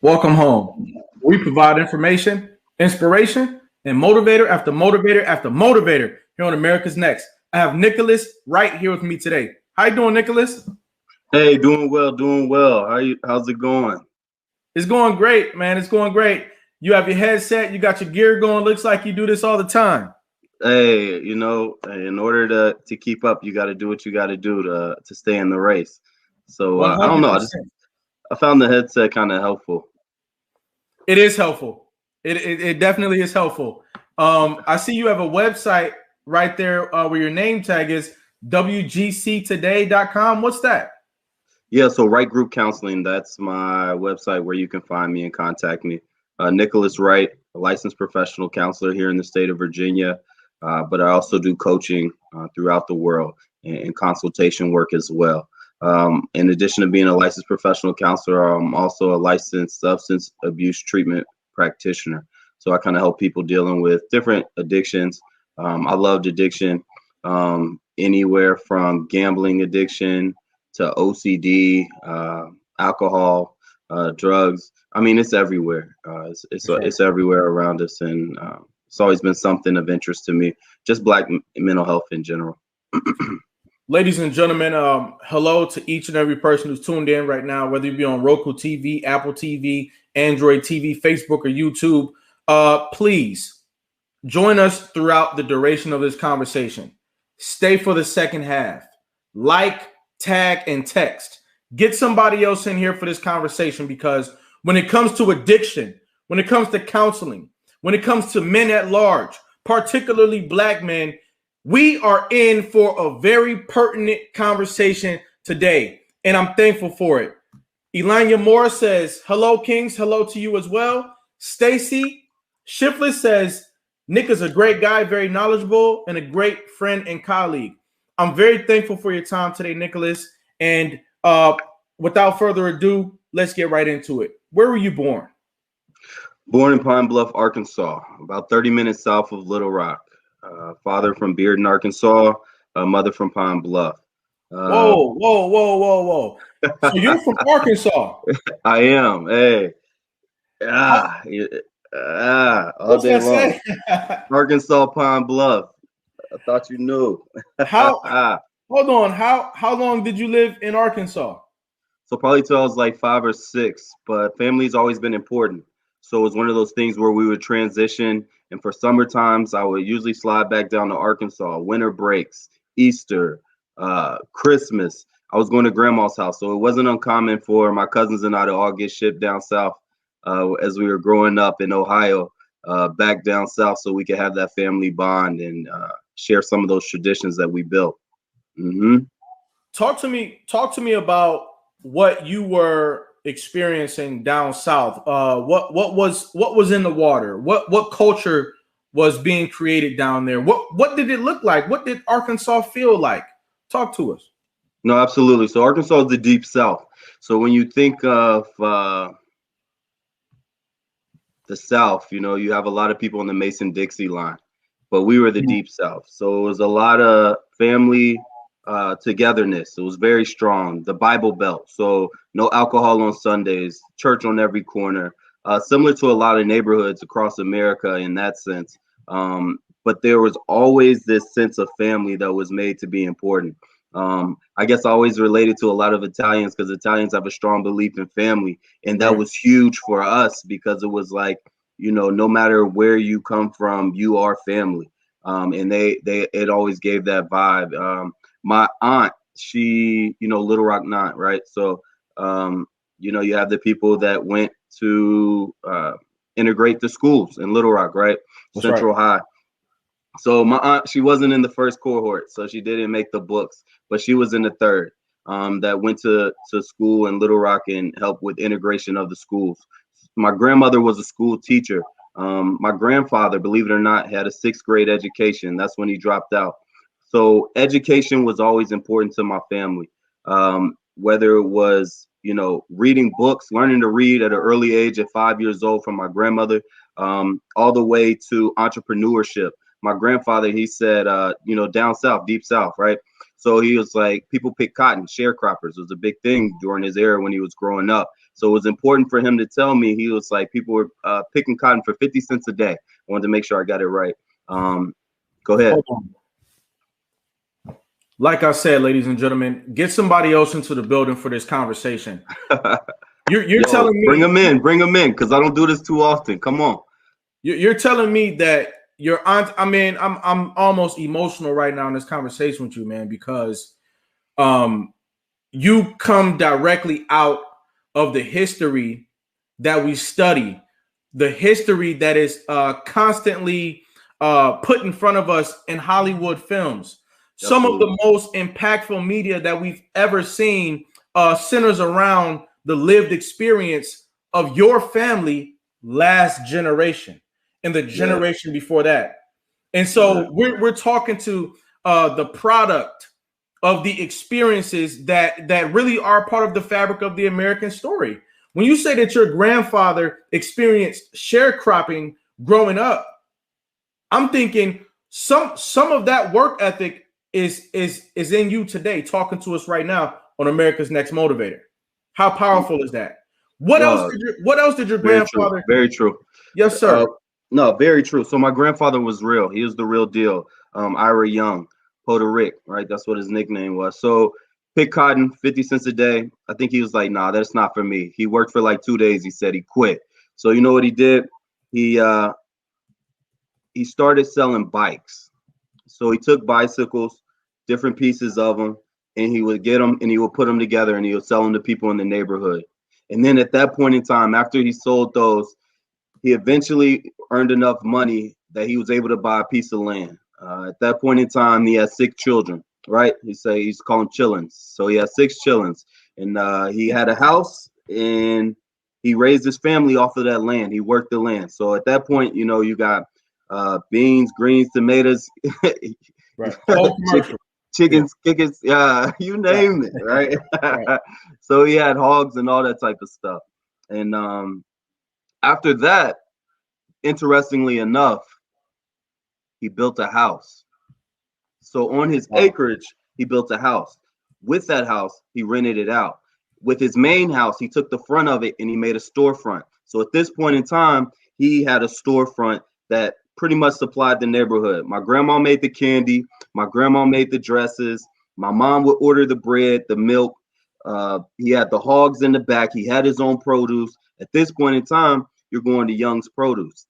Welcome home. We provide information, inspiration, and motivator after motivator after motivator here on America's Next. I have Nicholas right here with me today. How you doing, Nicholas? Hey, doing well, doing well. How's it going? It's going great, man. It's going great. You have your headset, you got your gear going. Looks like you do this all the time. Hey, in order to keep up, you got to do what you got to do to stay in the race. So I don't know. 100%. I found the headset kind of helpful. It is helpful. It definitely is helpful. I see you have a website right there where your name tag is wgctoday.com. What's that? Yeah, so Wright Group Counseling, that's my website where you can find me and contact me. Nicholas Wright, a licensed professional counselor here in the state of Virginia, but I also do coaching throughout the world and consultation work as well. In addition to being a licensed professional counselor, I'm also a licensed substance abuse treatment practitioner. So I kind of help people dealing with different addictions. I loved addiction, anywhere from gambling addiction to OCD, alcohol, drugs. I mean, it's everywhere. It's everywhere around us, and it's always been something of interest to me. Just Black mental health in general. Ladies and gentlemen, hello to each and every person who's tuned in right now, whether you be on Roku TV, Apple TV, Android TV, Facebook, or YouTube. Please join us throughout the duration of this conversation. Stay for the second half. Like, tag, and text. Get somebody else in here for this conversation, because when it comes to addiction, when it comes to counseling, when it comes to men at large, particularly Black men, we are in for a very pertinent conversation today, and I'm thankful for it. Elanya Moore says, hello, Kings. Hello to you as well. Stacy Shifless says, Nick is a great guy, very knowledgeable, and a great friend and colleague. I'm very thankful for your time today, Nicholas. And without further ado, let's get right into it. Where were you born? Born in Pine Bluff, Arkansas, about 30 minutes south of Little Rock. Father from Bearden, Arkansas, mother from Pine Bluff. Whoa. So you're from Arkansas? I am. Hey. All day long. Arkansas, Pine Bluff. I thought you knew. Hold on. How long did you live in Arkansas? So probably till I was like 5 or 6, but family's always been important. So it was one of those things where we would transition, and for summer times, I would usually slide back down to Arkansas, winter breaks, Easter, Christmas. I was going to grandma's house, so it wasn't uncommon for my cousins and I to all get shipped down south as we were growing up in Ohio, back down south, so we could have that family bond and share some of those traditions that we built. Mm-hmm. Talk to me about what you were experiencing down south. What was in the water? What culture was being created down there? What did it look like? What did Arkansas feel like? Talk to us. No, absolutely. So Arkansas is the deep south. So when you think of the South, you have a lot of people in the Mason-Dixie line, but we were the deep South. So it was a lot of family togetherness. It was very strong. The Bible Belt. So no alcohol on Sundays, church on every corner, similar to a lot of neighborhoods across America in that sense. But there was always this sense of family that was made to be important. I guess I always related to a lot of Italians because Italians have a strong belief in family. And that was huge for us because it was like, no matter where you come from, you are family. And it always gave that vibe. My aunt, she, Little Rock Nine, right? So, you have the people that went to integrate the schools in Little Rock, right? That's Central High. So my aunt, she wasn't in the first cohort, so she didn't make the books, but she was in the third that went to school in Little Rock and helped with integration of the schools. My grandmother was a school teacher. My grandfather, believe it or not, had a 6th grade education. That's when he dropped out. So education was always important to my family, whether it was, reading books, learning to read at an early age at 5 years old from my grandmother, all the way to entrepreneurship. My grandfather, he said, down south, deep south, right? So he was like, people pick cotton, sharecroppers was a big thing during his era when he was growing up. So it was important for him to tell me. He was like, people were picking cotton for 50 cents a day. I wanted to make sure I got it right. Go ahead. Like I said, ladies and gentlemen, get somebody else into the building for this conversation. You're telling me, bring them in, because I don't do this too often. Come on. You're telling me that your aunt. I mean, I'm almost emotional right now in this conversation with you, man, because you come directly out of the history that we study, the history that is constantly put in front of us in Hollywood films. Some of the most impactful media that we've ever seen centers around the lived experience of your family last generation and the generation before that. And so we're talking to the product of the experiences that really are part of the fabric of the American story. When you say that your grandfather experienced sharecropping growing up, I'm thinking some of that work ethic is in you today, talking to us right now on America's Next Motivator. How powerful is that? What else did your grandfather? Very true. Yes, sir. No, very true. So my grandfather was real. He was the real deal. Ira Young, Puerto Rick, right? That's what his nickname was. So pick cotton, 50 cents a day. I think he was like, nah, that's not for me. He worked for like 2 days. He said he quit. So you know what he did? He started selling bikes. So he took bicycles, different pieces of them, and he would get them and he would put them together and he would sell them to people in the neighborhood. And then at that point in time, after he sold those, he eventually earned enough money that he was able to buy a piece of land. At that point in time, he had 6 children, right? He's calling chillins. So he had 6 chillins, and he had a house, and he raised his family off of that land. He worked the land. So at that point, you know, you got beans, greens, tomatoes, right. chickens, you name it, right? Right. So he had hogs and all that type of stuff. And after that, interestingly enough, he built a house. So on his acreage, he built a house. With that house, he rented it out. With his main house, he took the front of it and he made a storefront. So at this point in time, he had a storefront that pretty much supplied the neighborhood. My grandma made the candy. My grandma made the dresses. My mom would order the bread, the milk. He had the hogs in the back. He had his own produce. At this point in time, you're going to Young's Produce.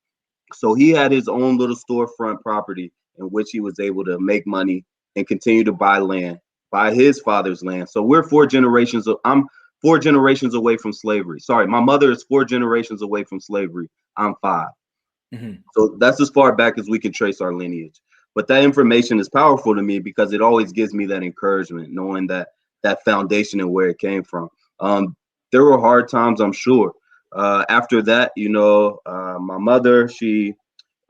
So he had his own little storefront property in which he was able to make money and continue to buy land, buy his father's land. So we're 4 generations. I'm 4 generations away from slavery. Sorry, my mother is 4 generations away from slavery. I'm 5. Mm-hmm. So that's as far back as we can trace our lineage. But that information is powerful to me because it always gives me that encouragement, knowing that foundation and where it came from. There were hard times, I'm sure. After that, you know, my mother, she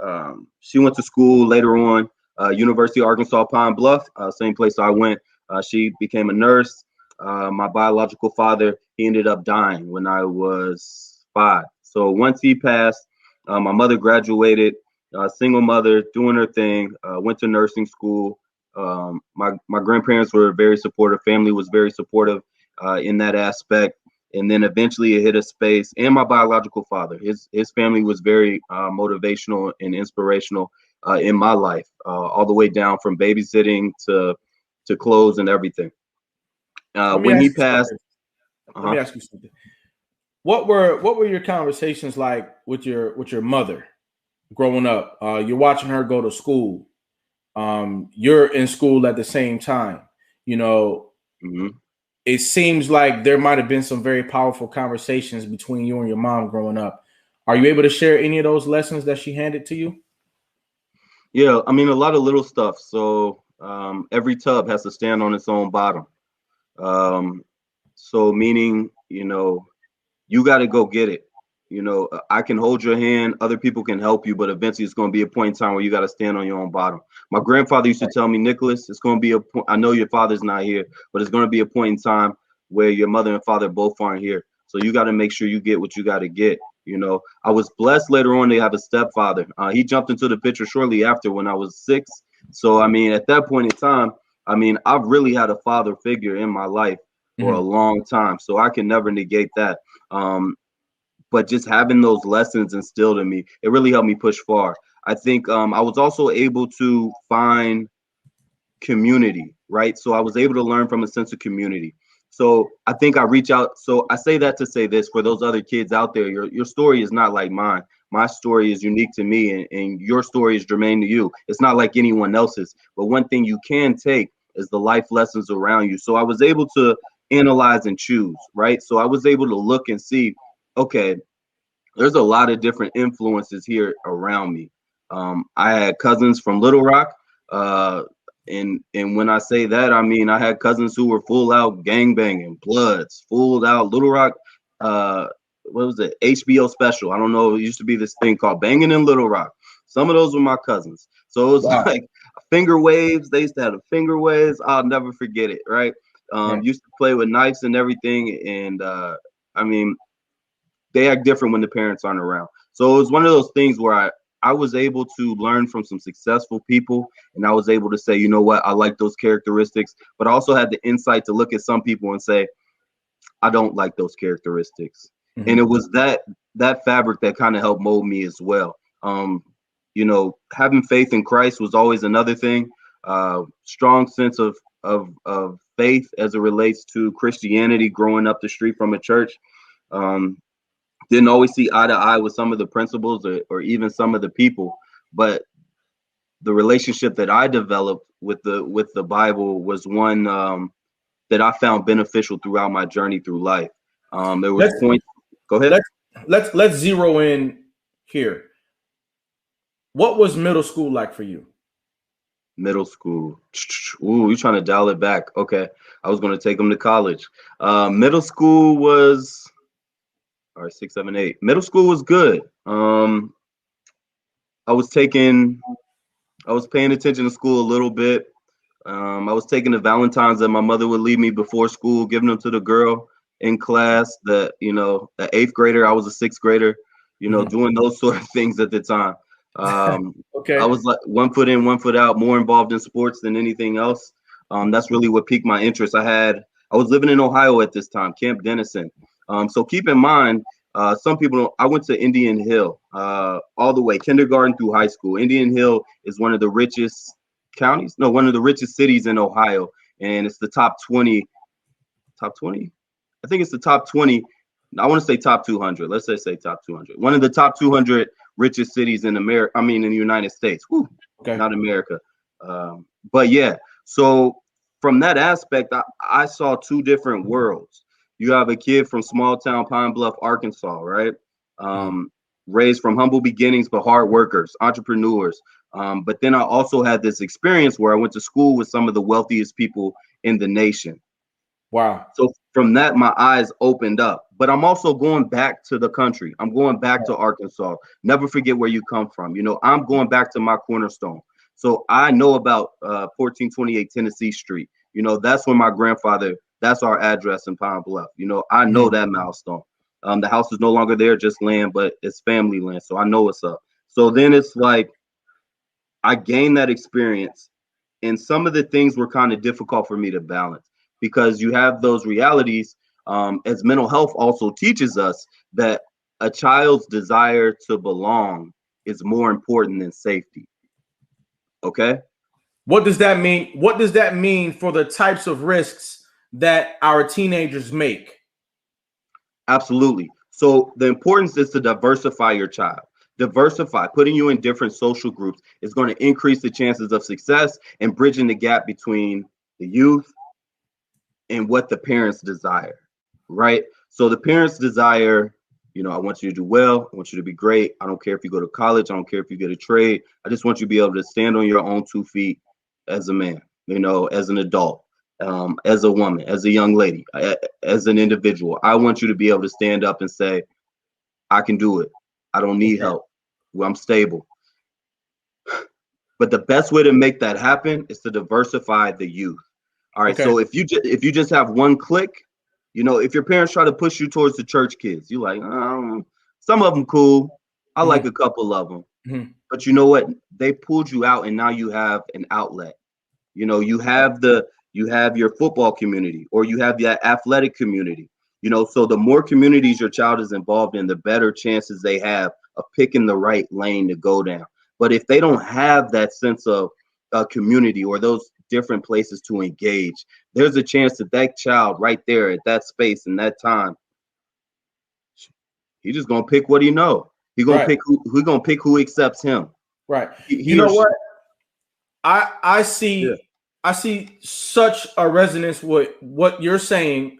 went to school later on, University of Arkansas Pine Bluff, same place I went. She became a nurse. My biological father, he ended up dying when I was 5. So once he passed, my mother graduated, single mother, doing her thing, went to nursing school. My grandparents were very supportive. Family was very supportive in that aspect. And then eventually it hit a space, and my biological father, his family was very motivational and inspirational in my life, all the way down from babysitting to clothes and everything. When he passed, let me ask you something. What were your conversations like with your mother growing up? You're watching her go to school. You're in school at the same time. You know. Mm-hmm. It seems like there might have been some very powerful conversations between you and your mom growing up. Are you able to share any of those lessons that she handed to you? Yeah, I mean, a lot of little stuff. So every tub has to stand on its own bottom. So meaning, you know, you got to go get it. You know, I can hold your hand. Other people can help you, but eventually it's going to be a point in time where you got to stand on your own bottom. My grandfather used to tell me, Nicholas, it's going to be a point. I know your father's not here, but it's going to be a point in time where your mother and father both aren't here. So you got to make sure you get what you got to get. You know, I was blessed later on to have a stepfather. He jumped into the picture shortly after when I was 6. So, I mean, at that point in time, I mean, I've really had a father figure in my life for a long time, so I can never negate that. But just having those lessons instilled in me, it really helped me push far. I think I was also able to find community, right? So I was able to learn from a sense of community. So I think I reach out. So I say that to say this for those other kids out there, your story is not like mine. My story is unique to me, and your story is germane to you. It's not like anyone else's. But one thing you can take is the life lessons around you. So I was able to analyze and choose, right? So I was able to look and see, okay, there's a lot of different influences here around me. I had cousins from Little Rock, and when I say that, I mean I had cousins who were full out gang banging, Bloods, full out Little Rock. What was it? HBO special. I don't know. It used to be this thing called Banging in Little Rock. Some of those were my cousins. So it was like finger waves. They used to have the finger waves. I'll never forget it. Right. Used to play with knives and everything, and I mean, they act different when the parents aren't around. So it was one of those things where I was able to learn from some successful people, and I was able to say, you know what, I like those characteristics, but I also had the insight to look at some people and say, I don't like those characteristics. And it was that fabric that kind of helped mold me as well. You know, having faith in Christ was always another thing. Strong sense of faith as it relates to Christianity, growing up the street from a church. Didn't always see eye to eye with some of the principles or even some of the people, but the relationship that I developed with the Bible was one that I found beneficial throughout my journey through life. There was points. Go ahead. Let's zero in here. What was middle school like for you? Middle school. Ooh, you trying to dial it back? Okay, I was going to take them to college. Middle school was. All right, 6, 7, 8. Middle school was good. I was paying attention to school a little bit. I was taking the Valentines that my mother would leave me before school, giving them to the girl in class. The 8th grader, I was a 6th grader. Doing those sort of things at the time. Okay. I was like 1 foot in, 1 foot out, more involved in sports than anything else. That's really what piqued my interest. I was living in Ohio at this time, Camp Dennison. So keep in mind, some people don't. I went to Indian Hill all the way, kindergarten through high school. Indian Hill is one of the richest one of the richest cities in Ohio, and it's the top 20. Top 20? I think it's the top 20. I want to say top 200. Let's say top 200. One of the top 200 richest cities in America. I mean, in the United States. Whew, okay. Not America. But yeah. So from that aspect, I saw two different worlds. You have a kid from small town Pine Bluff, Arkansas, right? Raised from humble beginnings, but hard workers, entrepreneurs. But then I also had this experience where I went to school with some of the wealthiest people in the nation. Wow. So from that, my eyes opened up. But I'm also going back to the country. I'm going back to Arkansas. Never forget where you come from. I'm going back to my cornerstone. So I know about 1428 Tennessee Street. That's where my grandfather, that's our address in Pine Bluff. I know that milestone. The house is no longer there, just land, but it's family land. So I know what's up. So then it's like I gained that experience, and some of the things were kind of difficult for me to balance because you have those realities. As mental health also teaches us that a child's desire to belong is more important than safety. Okay. What does that mean? What does that mean for the types of risks that our teenagers make? Absolutely. So the importance is to diversify your child. Diversify, putting you in different social groups is going to increase the chances of success and bridging the gap between the youth and what the parents desire, right? So the parents desire, I want you to do well. I want you to be great. I don't care if you go to college. I don't care if you get a trade. I just want you to be able to stand on your own 2 feet as a man, as an adult, as a woman, as a young lady, as an individual. I want you to be able to stand up and say, I can do it. I don't need help. I'm stable. But the best way to make that happen is to diversify the youth. All right. Okay. So if you just have one clique, if your parents try to push you towards the church kids, you're like, some of them cool. I like a couple of them. But you know what? They pulled you out, and now you have an outlet. You know, you have your football community, or you have that athletic community. You know, so the more communities your child is involved in, the better chances they have of picking the right lane to go down. But if they don't have that sense of community or those different places to engage, there's a chance that that child right there at that space and that time, he's just gonna pick what he know. He gonna pick who accepts him. Right. He You know or she. what? I see I see such a resonance with what you're saying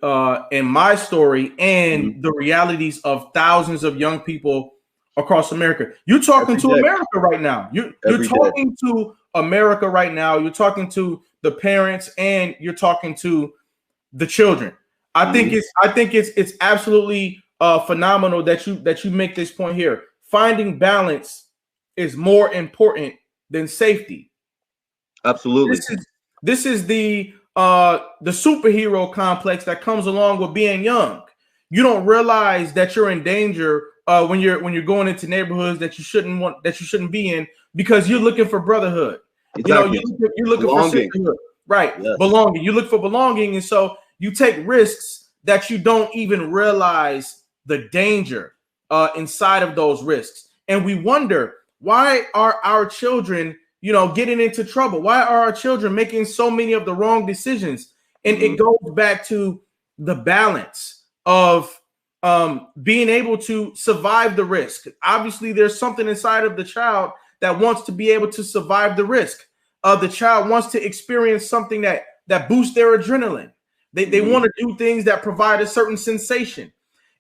in my story and the realities of thousands of young people across America. You're talking to America right now. You're talking to America right now. You're talking to the parents and you're talking to the children. I think it's absolutely phenomenal that you make this point here. Finding balance is more important than safety. Absolutely. This is the superhero complex that comes along with being young. You don't realize that you're in danger when you're going into neighborhoods that you shouldn't be in, because you're looking for brotherhood. Exactly. You know, you're looking for sisterhood, right? Yes. Belonging. You look for belonging, and so you take risks that you don't even realize the danger inside of those risks. And we wonder, why are our children, getting into trouble? Why are our children making so many of the wrong decisions? And it goes back to the balance of being able to survive the risk. Obviously, there's something inside of the child that wants to be able to survive the risk. The child wants to experience something that boosts their adrenaline. They want to do things that provide a certain sensation.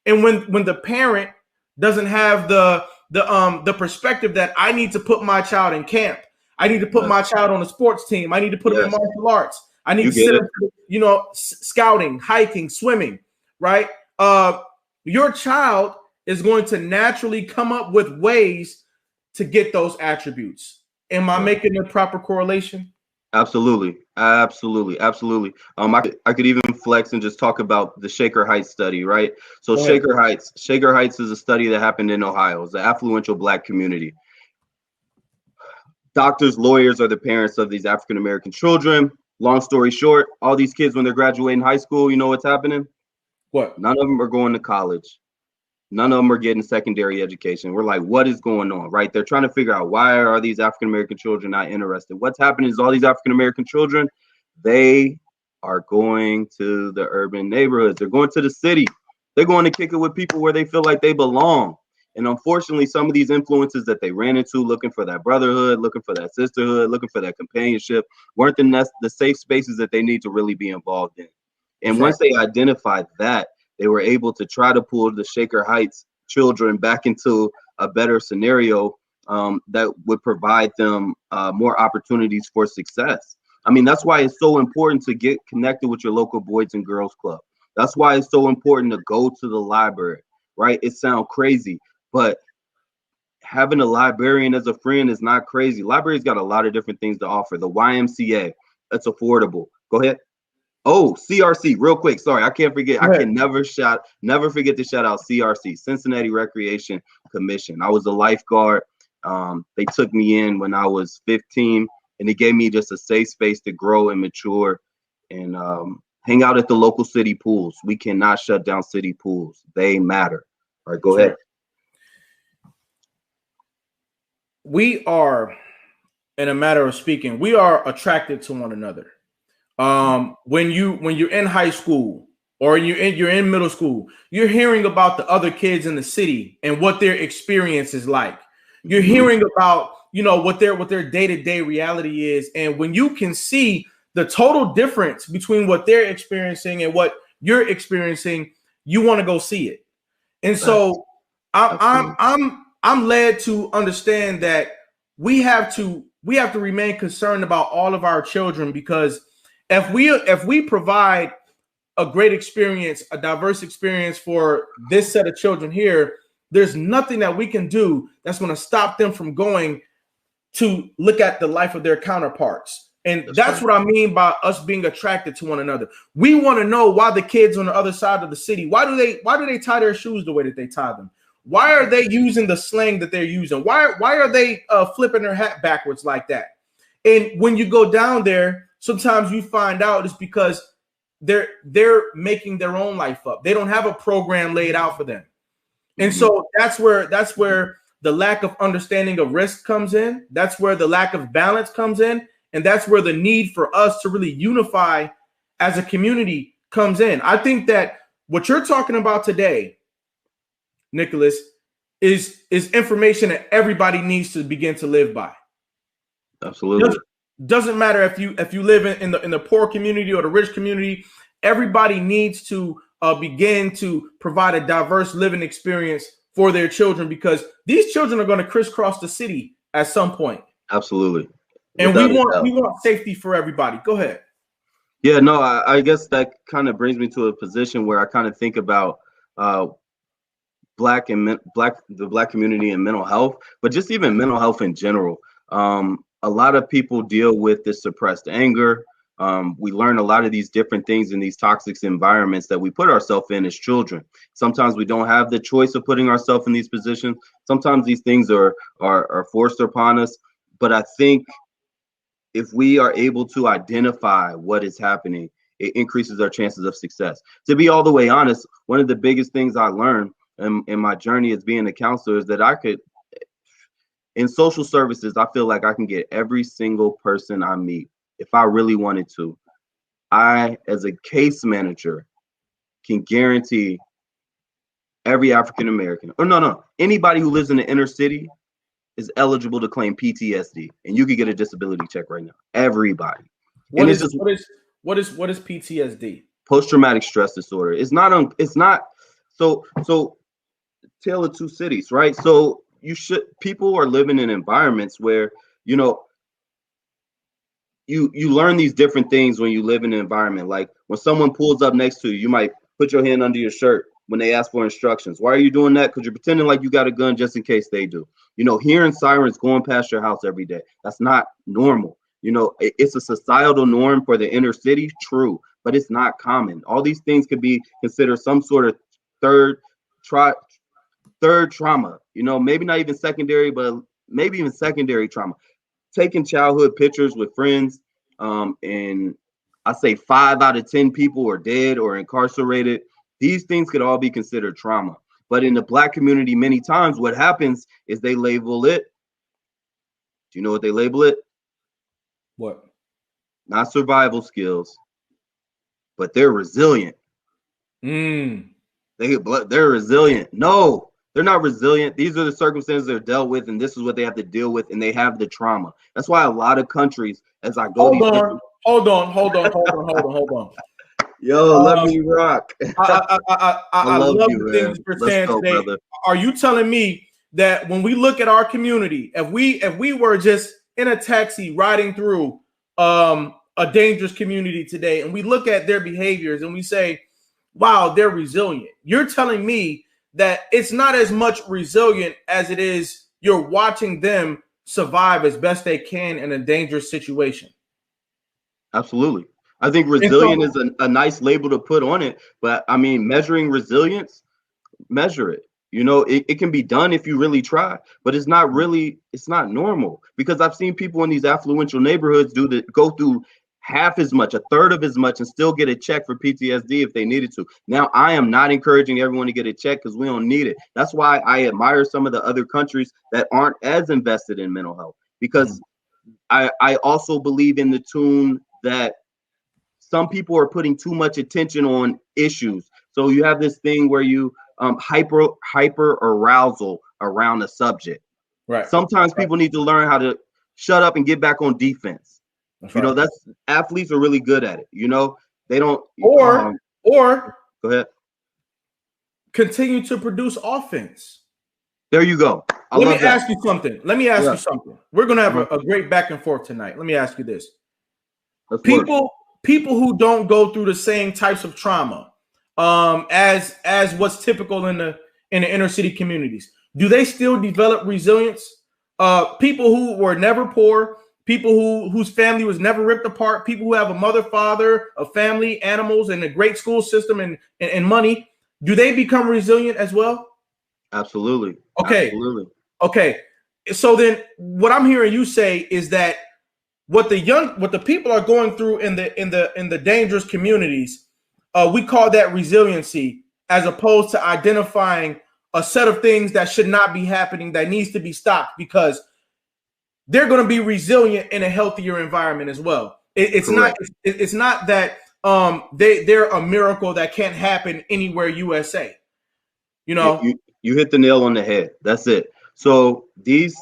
And when the parent doesn't have the perspective that I need to put my child in camp, I need to put my child on a sports team, I need to put him in martial arts, I need to send him, scouting, hiking, swimming, right? Your child is going to naturally come up with ways to get those attributes. Am I making the proper correlation? Absolutely. I could even flex and just talk about the Shaker Heights study, right? So Shaker Heights is a study that happened in Ohio. It's an affluential Black community. Doctors, lawyers are the parents of these African-American children. Long story short, all these kids, when they're graduating high school, you know what's happening? What? None of them are going to college. None of them are getting secondary education. We're like, what is going on, right? They're trying to figure out, why are these African-American children not interested? What's happening is all these African-American children, they are going to the urban neighborhoods. They're going to the city. They're going to kick it with people where they feel like they belong. And unfortunately, some of these influences that they ran into, looking for that brotherhood, looking for that sisterhood, looking for that companionship, weren't the safe spaces that they need to really be involved in. And once they identified that, they were able to try to pull the Shaker Heights children back into a better scenario that would provide them more opportunities for success. I mean, that's why it's so important to get connected with your local Boys and Girls Club. That's why it's so important to go to the library, right? It sounds crazy, but having a librarian as a friend is not crazy. Library's got a lot of different things to offer. The YMCA, it's affordable. Go ahead. Oh, CRC, real quick. Sorry, I can't forget. I can never forget to shout out CRC, Cincinnati Recreation Commission. I was a lifeguard. They took me in when I was 15, and it gave me just a safe space to grow and mature and hang out at the local city pools. We cannot shut down city pools. They matter. All right, go ahead. We are, in a matter of speaking, we are attracted to one another. When you're in high school or you're in middle school, you're hearing about the other kids in the city and what their experience is like. You're hearing about, what their day-to-day reality is. And when you can see the total difference between what they're experiencing and what you're experiencing, you want to go see it. And so I'm led to understand that we have to remain concerned about all of our children, because if we provide a great experience, a diverse experience for this set of children here, there's nothing that we can do that's going to stop them from going to look at the life of their counterparts. And that's what I mean by us being attracted to one another. We want to know why the kids on the other side of the city, why do they tie their shoes the way that they tie them? Why are they using the slang that they're using? Why are they flipping their hat backwards like that? And when you go down there, sometimes you find out it's because they're making their own life up. They don't have a program laid out for them. And so that's where the lack of understanding of risk comes in. That's where the lack of balance comes in. And that's where the need for us to really unify as a community comes in. I think that what you're talking about today, Nicholas, is information that everybody needs to begin to live by. Absolutely. Doesn't matter if you live in the poor community or the rich community. Everybody needs to begin to provide a diverse living experience for their children, because these children are going to crisscross the city at some point. Absolutely. And we want safety for everybody. Go ahead. Yeah, no, I guess that kind of brings me to a position where I kind of think about the black community and mental health, but just even mental health in general. A lot of people deal with this suppressed anger. We learn a lot of these different things in these toxic environments that we put ourselves in as children. Sometimes we don't have the choice of putting ourselves in these positions. Sometimes these things are forced upon us. But I think if we are able to identify what is happening, it increases our chances of success. To be all the way honest, one of the biggest things I learned in my journey as being a counselor is that in social services, I feel like I can get every single person I meet if I really wanted to. I, as a case manager, can guarantee every African American, anybody who lives in the inner city is eligible to claim PTSD, and you could get a disability check right now. Everybody. What is PTSD? Post-traumatic stress disorder. It's not so tale of two cities, right? So people are living in environments where, you learn these different things when you live in an environment. Like when someone pulls up next to you, you might put your hand under your shirt when they ask for instructions. Why are you doing that? Because you're pretending like you got a gun just in case they do. Hearing sirens going past your house every day, that's not normal. It's a societal norm for the inner city, true, but it's not common. All these things could be considered some sort of third trauma, maybe not even secondary, but maybe even secondary trauma. Taking childhood pictures with friends, and I say 5 out of 10 people are dead or incarcerated. These things could all be considered trauma. But in the Black community, many times what happens is they label it. Do you know what they label it? What? Not survival skills, but they're resilient. They're resilient. No, they're not resilient. These are the circumstances they're dealt with, and this is what they have to deal with, and they have the trauma. That's why a lot of countries, as I go, hold on. Yo, let me rock. I love you, the things you're saying today. Brother. Are you telling me that when we look at our community, if we were just in a taxi riding through a dangerous community today, and we look at their behaviors and we say, wow, they're resilient. You're telling me that it's not as much resilient as it is you're watching them survive as best they can in a dangerous situation. Absolutely. I think resilient is a nice label to put on it, but I mean, measuring resilience, measure it. It can be done if you really try, but it's not normal, because I've seen people in these affluential neighborhoods go through half as much, a third of as much, and still get a check for PTSD if they needed to. Now, I am not encouraging everyone to get a check because we don't need it. That's why I admire some of the other countries that aren't as invested in mental health, because I also believe in the tune that some people are putting too much attention on issues. So you have this thing where you hyper arousal around a subject. Right. Sometimes people need to learn how to shut up and get back on defense. That's athletes are really good at it. They don't or go ahead. Continue to produce offense. There you go. Let me ask you something. We're gonna have a great back and forth tonight. Let me ask you this. People who don't go through the same types of trauma as what's typical in the inner city communities, do they still develop resilience? People who were never poor, people whose family was never ripped apart, people who have a mother, father, a family, animals, and a great school system and money, do they become resilient as well? Absolutely. Okay. Absolutely. Okay. So then what I'm hearing you say is that what the people are going through in the dangerous communities, we call that resiliency, as opposed to identifying a set of things that should not be happening, that needs to be stopped, because they're going to be resilient in a healthier environment as well. It's not that they're a miracle that can't happen anywhere USA. You hit the nail on the head. That's it. So these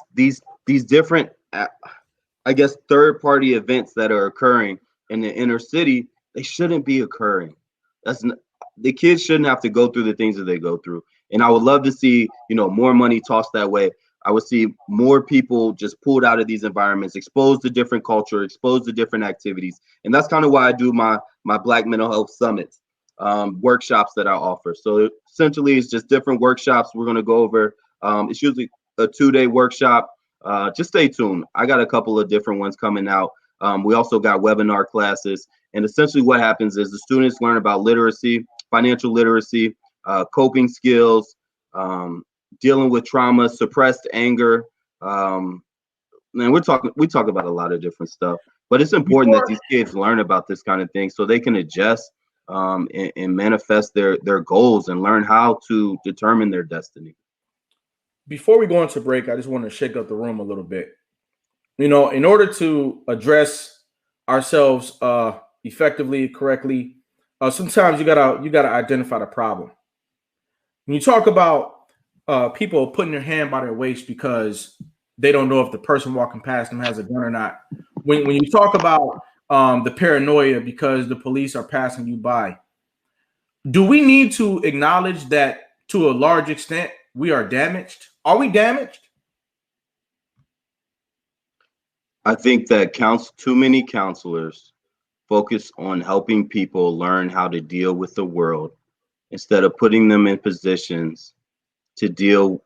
different, I guess, third party events that are occurring in the inner city, they shouldn't be occurring. The kids shouldn't have to go through the things that they go through. And I would love to see, more money tossed that way. I would see more people just pulled out of these environments, exposed to different culture, exposed to different activities. And that's kind of why I do my Black Mental Health Summits, workshops that I offer. So essentially, it's just different workshops we're going to go over. It's usually a 2-day workshop. Just stay tuned. I got a couple of different ones coming out. We also got webinar classes. And essentially what happens is the students learn about literacy, financial literacy, coping skills, dealing with trauma, suppressed anger. And we talk about a lot of different stuff, but it's important that these kids learn about this kind of thing so they can adjust and manifest their goals and learn how to determine their destiny. Before we go into break, I just want to shake up the room a little bit. In order to address ourselves effectively, correctly, sometimes you gotta identify the problem. When you talk about people putting their hand by their waist because they don't know if the person walking past them has a gun or not. When you talk about the paranoia because the police are passing you by, do we need to acknowledge that to a large extent we are damaged? Are we damaged? I think that too many counselors focus on helping people learn how to deal with the world instead of putting them in positions to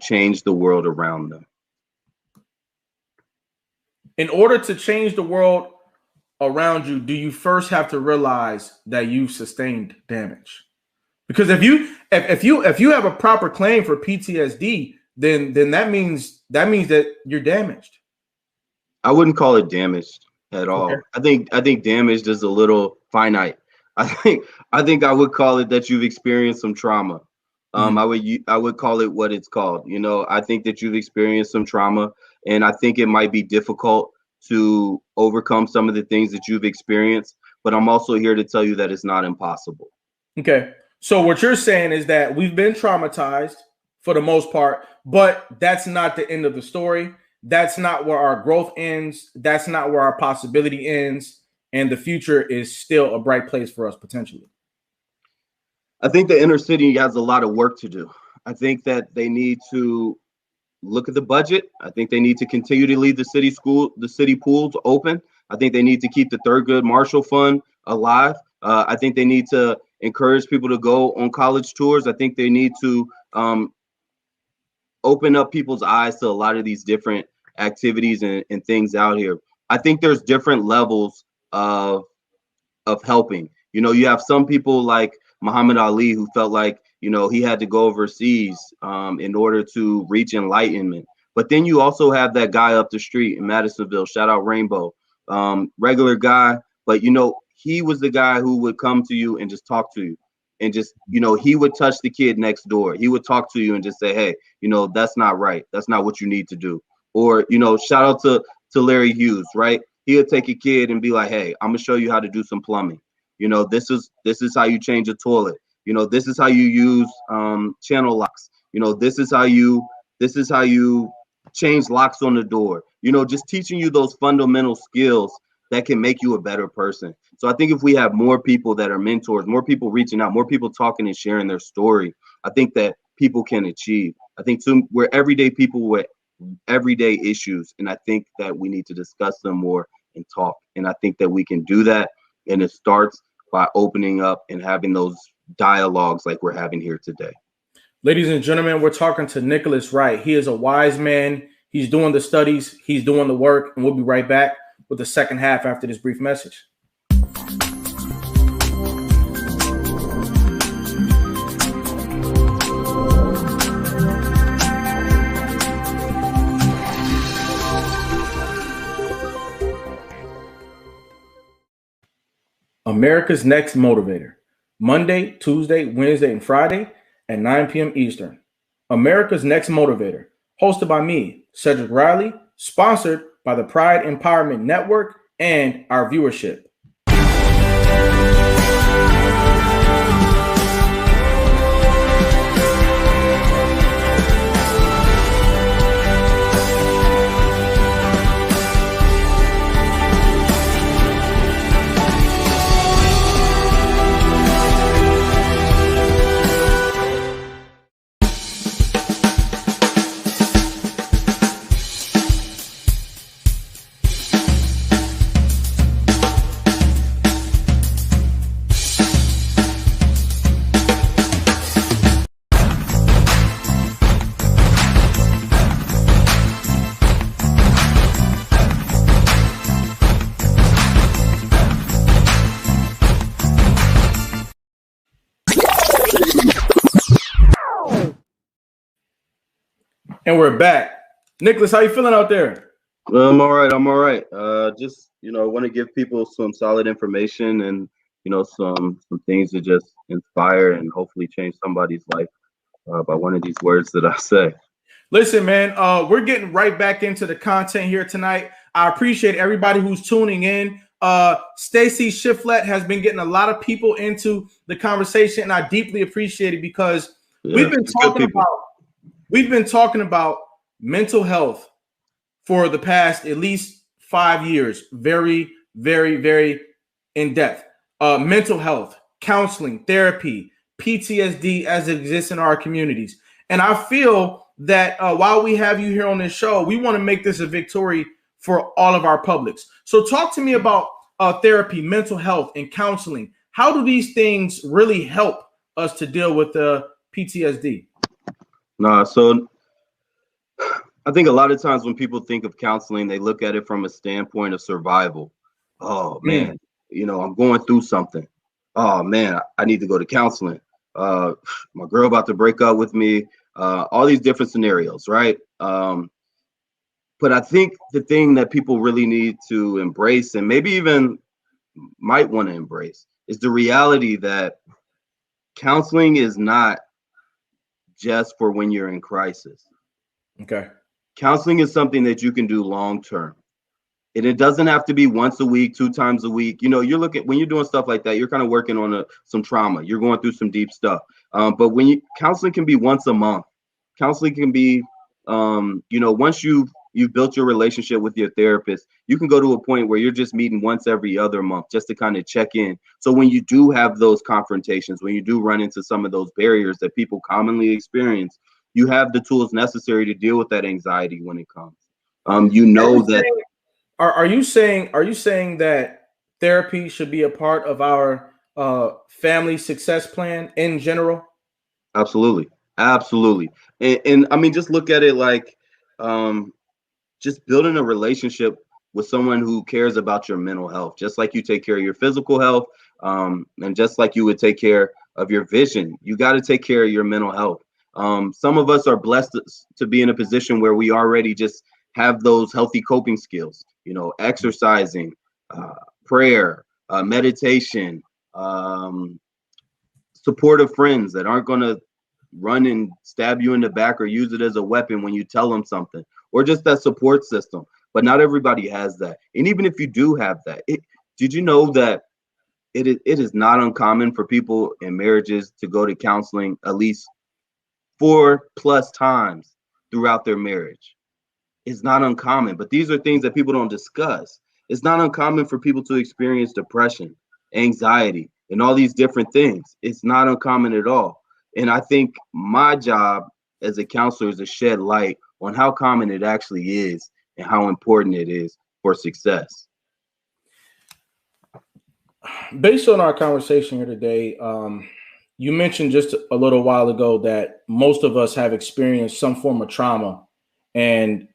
change the world around them. In order to change the world around you, do you first have to realize that you've sustained damage? Because if you have a proper claim for PTSD, then that means that you're damaged. I wouldn't call it damaged at all. Okay. I think damaged is a little finite. I think I would call it that you've experienced some trauma. I would call it what it's called. I think that you've experienced some trauma, and I think it might be difficult to overcome some of the things that you've experienced, but I'm also here to tell you that it's not impossible. Okay. So what you're saying is that we've been traumatized for the most part, but that's not the end of the story. That's not where our growth ends. That's not where our possibility ends. And the future is still a bright place for us potentially. I think the inner city has a lot of work to do. I think that they need to look at the budget. I think they need to continue to leave the city pools open. I think they need to keep the Thurgood Marshall Fund alive. I think they need to encourage people to go on college tours. I think they need to open up people's eyes to a lot of these different activities and things out here. I think there's different levels of helping. You have some people like Muhammad Ali who felt like, he had to go overseas in order to reach enlightenment. But then you also have that guy up the street in Madisonville, shout out Rainbow, regular guy. But, he was the guy who would come to you and just talk to you. And just, he would touch the kid next door. He would talk to you and just say, hey, that's not right. That's not what you need to do. Or, shout out to Larry Hughes, right? He would take a kid and be like, hey, I'm going to show you how to do some plumbing. This is how you change a toilet. This is how you use channel locks. This is how you change locks on the door. Just teaching you those fundamental skills that can make you a better person. So I think if we have more people that are mentors, more people reaching out, more people talking and sharing their story, I think that people can achieve. I think we're everyday people with everyday issues, and I think that we need to discuss them more and talk. And I think that we can do that, and it starts by opening up and having those dialogues like we're having here today. Ladies and gentlemen, we're talking to Nicholas Wright. He is a wise man. He's doing the studies. He's doing the work, and we'll be right back with the second half after this brief message. America's Next Motivator, Monday, Tuesday, Wednesday, and Friday at 9 p.m. Eastern. America's Next Motivator, hosted by me, Cedric Riley, sponsored by the Pride Empowerment Network and our viewership. And we're back. Nicholas, how you feeling out there? I'm all right. I'm all right. Just, want to give people some solid information and, some things to just inspire and hopefully change somebody's life by one of these words that I say. Listen, man, we're getting right back into the content here tonight. I appreciate everybody who's tuning in. Stacy Shiflett has been getting a lot of people into the conversation, and I deeply appreciate it because we've been talking about mental health for the past at least 5 years. Very, very, very in depth. Mental health, counseling, therapy, PTSD as it exists in our communities. And I feel that while we have you here on this show, we want to make this a victory for all of our publics. So talk to me about therapy, mental health, and counseling. How do these things really help us to deal with PTSD? So I think a lot of times when people think of counseling, they look at it from a standpoint of survival. Oh, man, I'm going through something. Oh, man, I need to go to counseling. My girl about to break up with me. All these different scenarios, right? But I think the thing that people really need to embrace and maybe even might want to embrace is the reality that counseling is not just for when you're in crisis. Okay. Counseling is something that you can do long term. And it doesn't have to be once a week, 2 times a week. You're looking when you're doing stuff like that, you're kind of working on some trauma. You're going through some deep stuff. But counseling can be once a month. Counseling can be, once you've built your relationship with your therapist, you can go to a point where you're just meeting once every other month just to kind of check in. So when you do have those confrontations, when you do run into some of those barriers that people commonly experience, you have the tools necessary to deal with that anxiety when it comes. Are you saying that therapy should be a part of our family success plan in general? Absolutely. And I mean, just look at it like just building a relationship with someone who cares about your mental health, just like you take care of your physical health, and just like you would take care of your vision. You got to take care of your mental health. Some of us are blessed to be in a position where we already just have those healthy coping skills, exercising, prayer, meditation, supportive friends that aren't going to run and stab you in the back or use it as a weapon when you tell them something, or just that support system. But not everybody has that. And even if you do have that, did you know that it is not uncommon for people in marriages to go to counseling at least 4+ times throughout their marriage? It's not uncommon, but these are things that people don't discuss. It's not uncommon for people to experience depression, anxiety, and all these different things. It's not uncommon at all. And I think my job as a counselor is to shed light on how common it actually is and how important it is for success. Based on our conversation here today, you mentioned just a little while ago that most of us have experienced some form of trauma, and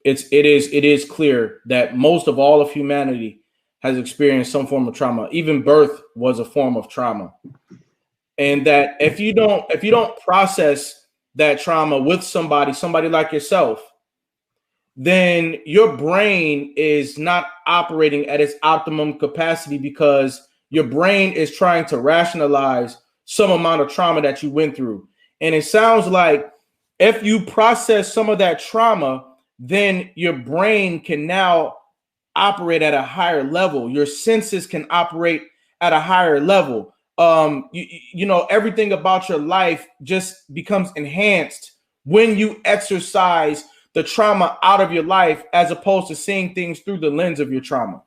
it is clear that most of all of humanity has experienced some form of trauma. Even birth was a form of trauma, and that if you don't process that trauma with somebody like yourself, then your brain is not operating at its optimum capacity because your brain is trying to rationalize some amount of trauma that you went through. And it sounds like if you process some of that trauma, then your brain can now operate at a higher level. Your senses can operate at a higher level. You know, everything about your life just becomes enhanced when you exercise the trauma out of your life, as opposed to seeing things through the lens of your trauma.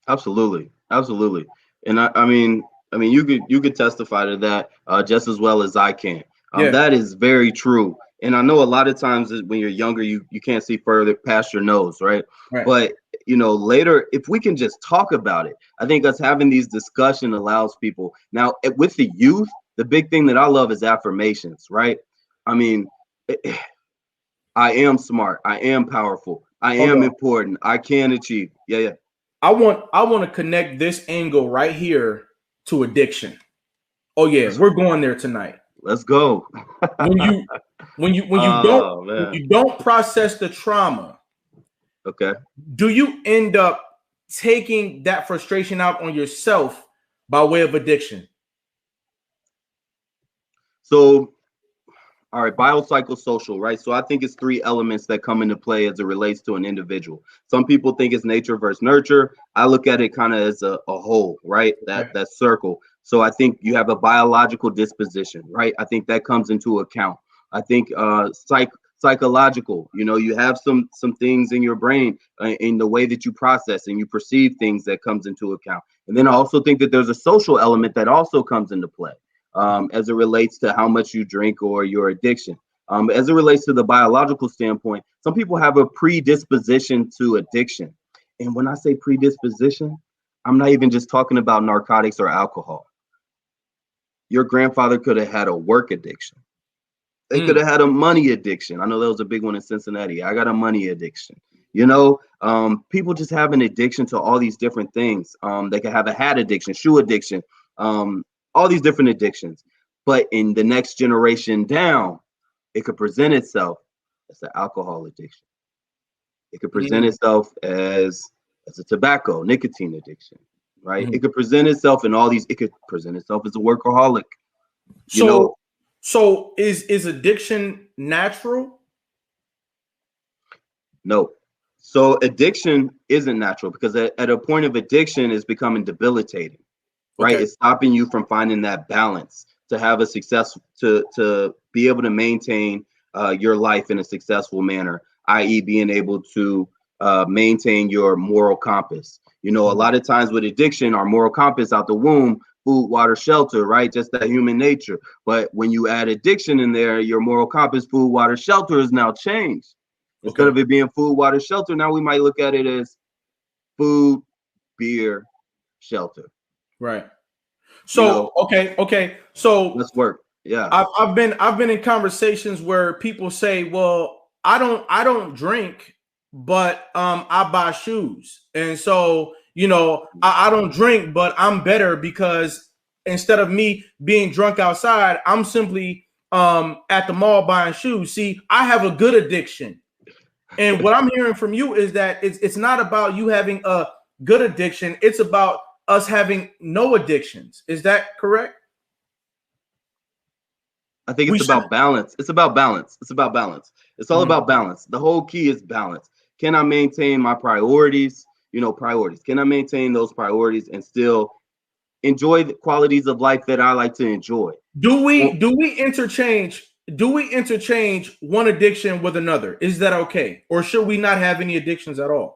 Absolutely, absolutely. And I mean, you could testify to that just as well as I can. Yeah. That is very true. And I know a lot of times when you're younger, you can't see further past your nose, right? Right. But later, if we can just talk about it, I think us having these discussion allows people. Now, with the youth, the big thing that I love is affirmations, right? I mean, I am smart. I am powerful. I am important. I can achieve. Yeah. I want to connect this angle right here to addiction. Oh yeah, we're going there tonight. Let's go. when you don't process the trauma, okay, do you end up taking that frustration out on yourself by way of addiction? So, all right, biopsychosocial, right? So I think it's three elements that come into play as it relates to an individual. Some people think it's nature versus nurture. I look at it kind of as a whole, right? That circle. So I think you have a biological disposition, right? I think that comes into account. I think psychological, you have some things in your brain in the way that you process and you perceive things that comes into account. And then I also think that there's a social element that also comes into play. As it relates to how much you drink or your addiction. As it relates to the biological standpoint, some people have a predisposition to addiction. And when I say predisposition, I'm not even just talking about narcotics or alcohol. Your grandfather could have had a work addiction. They could have had a money addiction. I know that was a big one in Cincinnati. I got a money addiction. People just have an addiction to all these different things. They could have a hat addiction, shoe addiction, all these different addictions. But in the next generation down, it could present itself as an alcohol addiction. It could present itself as a tobacco, nicotine addiction, right? It could present itself in all these, it could present itself as a workaholic. So is addiction natural? No. So addiction isn't natural because at a point of addiction is becoming debilitating. Right, it's stopping you from finding that balance to have a success, to be able to maintain your life in a successful manner, i.e., being able to maintain your moral compass. A lot of times with addiction, our moral compass out the womb, food, water, shelter, right? Just that human nature. But when you add addiction in there, your moral compass, food, water, shelter is now changed. Instead of it being food, water, shelter, now we might look at it as food, beer, shelter. Right. So okay. So let's work. Yeah. I've been in conversations where people say, "Well, I don't drink, but I buy shoes." And so, I don't drink, but I'm better because instead of me being drunk outside, I'm simply at the mall buying shoes. See, I have a good addiction. And what I'm hearing from you is that it's not about you having a good addiction, it's about us having no addictions. Is that correct? I think it's about balance. It's about balance. It's about balance. It's all about balance. The whole key is balance. Can I maintain my priorities? Priorities. Can I maintain those priorities and still enjoy the qualities of life that I like to enjoy? Do we interchange one addiction with another? Is that okay? Or should we not have any addictions at all?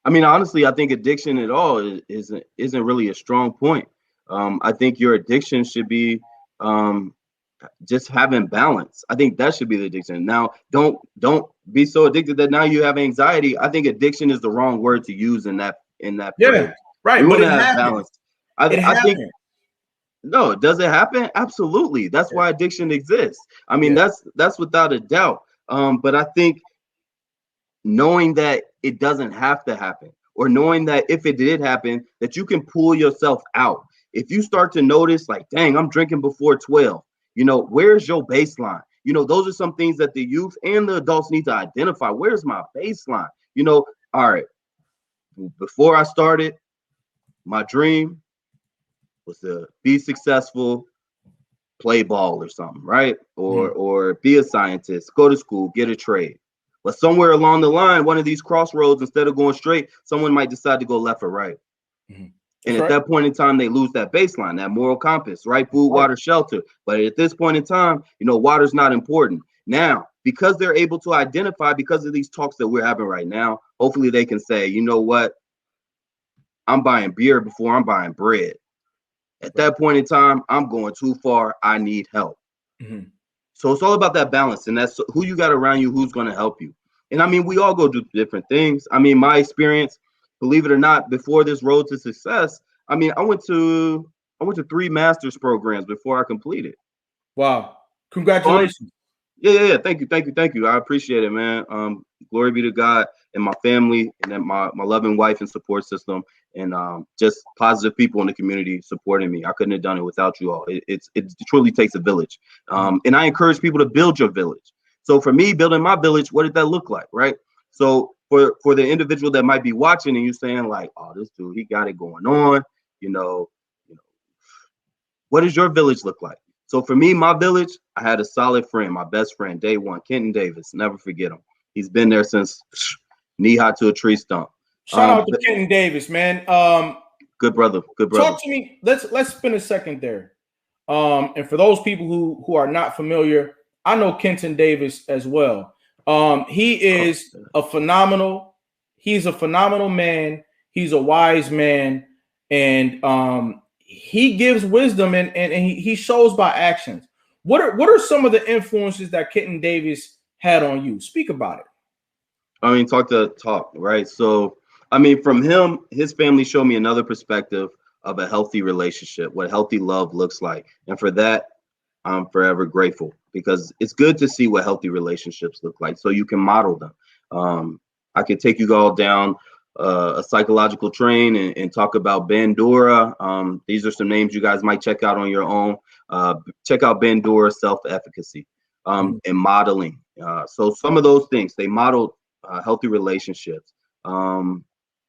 I mean, honestly, I think addiction at all isn't really a strong point. I think your addiction should be just having balance. I think that should be the addiction. Now, don't be so addicted that now you have anxiety. I think addiction is the wrong word to use in that phrase. Right. We want to have balance. I think no, does it happen? Absolutely. That's why addiction exists. I mean, that's without a doubt. But I think knowing that it doesn't have to happen, or knowing that if it did happen, that you can pull yourself out. If you start to notice, like, dang, I'm drinking before 12, where's your baseline? Those are some things that the youth and the adults need to identify. Where's my baseline? All right, before I started, my dream was to be successful, play ball or something, right? Mm-hmm. Or be a scientist, go to school, get a trade. But somewhere along the line, one of these crossroads, instead of going straight, someone might decide to go left or right. Mm-hmm. And That's at right. that point in time, they lose that baseline, that moral compass, right? Food, Right. water, shelter. But at this point in time, water's not important. Now, because they're able to identify, because of these talks that we're having right now, hopefully they can say, you know what? I'm buying beer before I'm buying bread. At Right. that point in time, I'm going too far. I need help. Mm-hmm. So it's all about that balance, and that's who you got around you, who's going to help you. And I mean, we all go do different things. I mean, my experience, believe it or not, before this road to success, I mean, I went to 3 master's programs before I completed. Wow. So Congratulations. yeah. Thank you. I appreciate it, man. Glory be to God and my family, and then my loving wife and support system, and just positive people in the community supporting me. I couldn't have done it without you all. It truly takes a village, and I encourage people to build your village. So for me, building my village, what did that look like, right? So for the individual that might be watching and you saying like, oh, this dude, he got it going on, you know, what does your village look like? So for me, my village, I had a solid friend, my best friend, day one, Kenton Davis. Never forget him. He's been there since knee high to a tree stump. Shout out to Kenton Davis, man. Good brother. Talk to me. Let's spend a second there. And for those people who are not familiar, I know Kenton Davis as well. He is a phenomenal. He's a phenomenal man. He's a wise man, and he gives wisdom and he shows by actions. What are some of the influences that Kenton Davis had on you? Speak about it. I mean, talk, right? So, I mean, from him, his family showed me another perspective of a healthy relationship, what healthy love looks like. And for that, I'm forever grateful, because it's good to see what healthy relationships look like so you can model them. I could take you all down a psychological train and talk about Bandura. These are some names you guys might check out on your own. Check out Bandura self-efficacy and modeling. So some of those things, they modeled healthy relationships.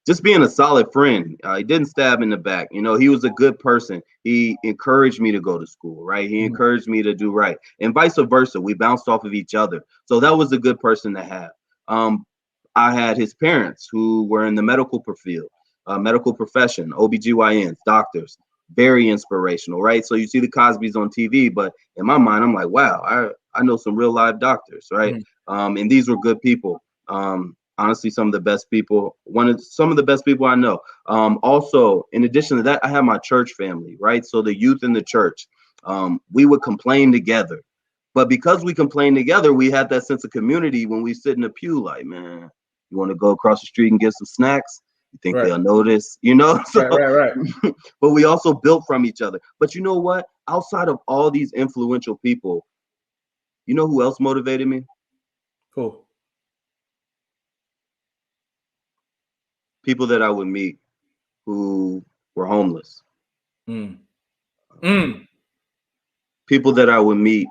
Just being a solid friend. He didn't stab in the back. He was a good person. He encouraged me to go to school, right? He encouraged me to do right, and vice versa. We bounced off of each other. So that was a good person to have. I had his parents who were in the medical field, medical profession, OBGYNs, doctors, very inspirational, right? So you see the Cosbys on TV, but in my mind, I'm like, wow, I know some real live doctors, right? And these were good people. Honestly, some of the best people, some of the best people I know. Also, in addition to that, I have my church family, right? So the youth in the church, we would complain together. But because we complained together, we had that sense of community when we sit in the pew, like, man, you want to go across the street and get some snacks? You think they'll notice, So, Right. But we also built from each other. But you know what? Outside of all these influential people, you know who else motivated me? Cool. People that I would meet who were homeless. People that I would meet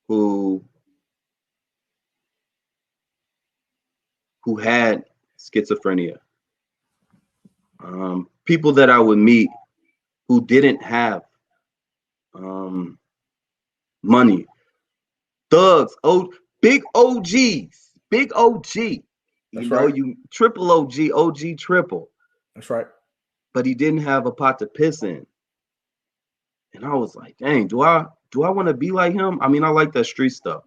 who had schizophrenia. People that I would meet who didn't have money. Thugs, big OGs, big OG. You triple OG triple. That's right. But he didn't have a pot to piss in. And I was like, dang, do I want to be like him? I mean, I like that street stuff.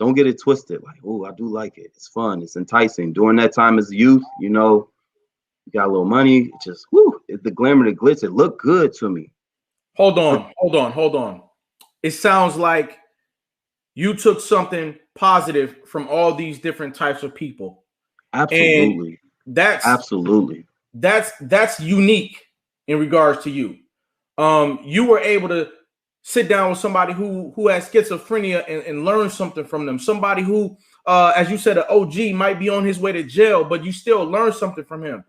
Don't get it twisted. Like, oh, I do like it. It's fun. It's enticing. During that time as a youth, you got a little money. It just, the glamour, the glitz, it looked good to me. Hold on. It sounds like you took something positive from all these different types of people. Absolutely. And that's absolutely. That's unique in regards to you. You were able to sit down with somebody who has schizophrenia and learn something from them. Somebody who, as you said, an OG might be on his way to jail, but you still learn something from him.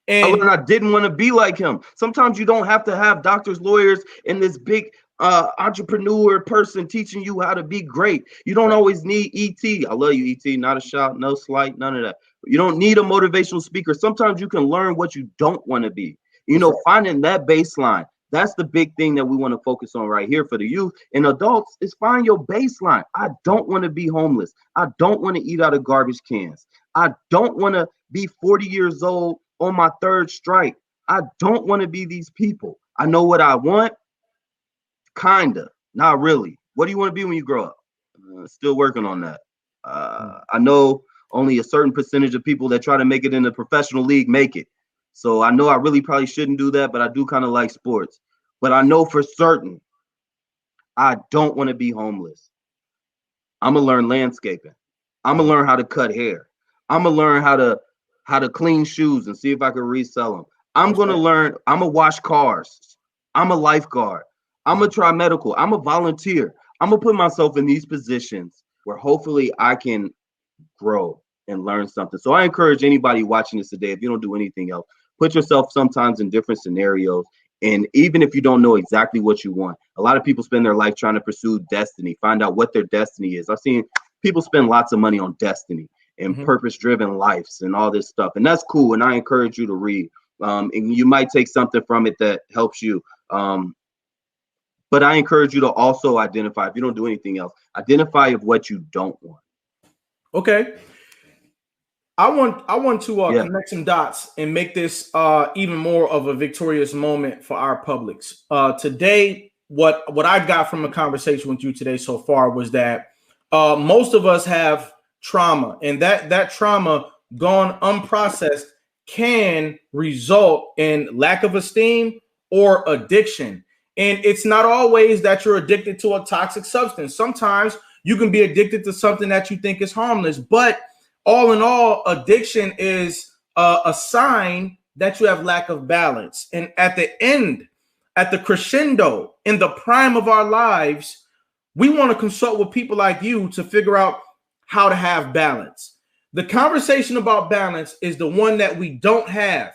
And I didn't want to be like him. Sometimes you don't have to have doctors, lawyers, and this big entrepreneur person teaching you how to be great. You don't always need ET. I love you, ET. Not a shout, no slight, none of that. You don't need a motivational speaker. Sometimes you can learn what you don't want to be. Finding that baseline, That's the big thing that we want to focus on right here for the youth and adults is find your baseline. I don't want to be homeless. I don't want to eat out of garbage cans. I don't want to be 40 years old on my third strike. I don't want to be these people. I know what I want. Kinda, not really. What do you want to be when you grow up? Still working on that. I know only a certain percentage of people that try to make it in the professional league make it. So I know I really probably shouldn't do that, but I do kind of like sports. But I know for certain I don't want to be homeless. I'm gonna learn landscaping. I'm gonna learn how to cut hair. I'm gonna learn how to clean shoes and see if I can resell them. I'm gonna learn. I'm gonna wash cars. I'm a lifeguard. I'm gonna try medical. I'm a volunteer. I'm gonna put myself in these positions where hopefully I can grow and learn something. So I encourage anybody watching this today, if you don't do anything else, put yourself sometimes in different scenarios. And even if you don't know exactly what you want, a lot of people spend their life trying to pursue destiny, find out what their destiny is. I've seen people spend lots of money on destiny and purpose-driven lives and all this stuff. And that's cool. And I encourage you to read. And you might take something from it that helps you. But I encourage you to also identify, if you don't do anything else, identify of what you don't want. Okay. I want to connect some dots and make this even more of a victorious moment for our publics. Today, what I got from a conversation with you today so far was that most of us have trauma, and that trauma gone unprocessed can result in lack of esteem or addiction. And it's not always that you're addicted to a toxic substance. Sometimes you can be addicted to something that you think is harmless, but all in all, addiction is a sign that you have lack of balance. And at the end, at the crescendo, in the prime of our lives, we want to consult with people like you to figure out how to have balance. The conversation about balance is the one that we don't have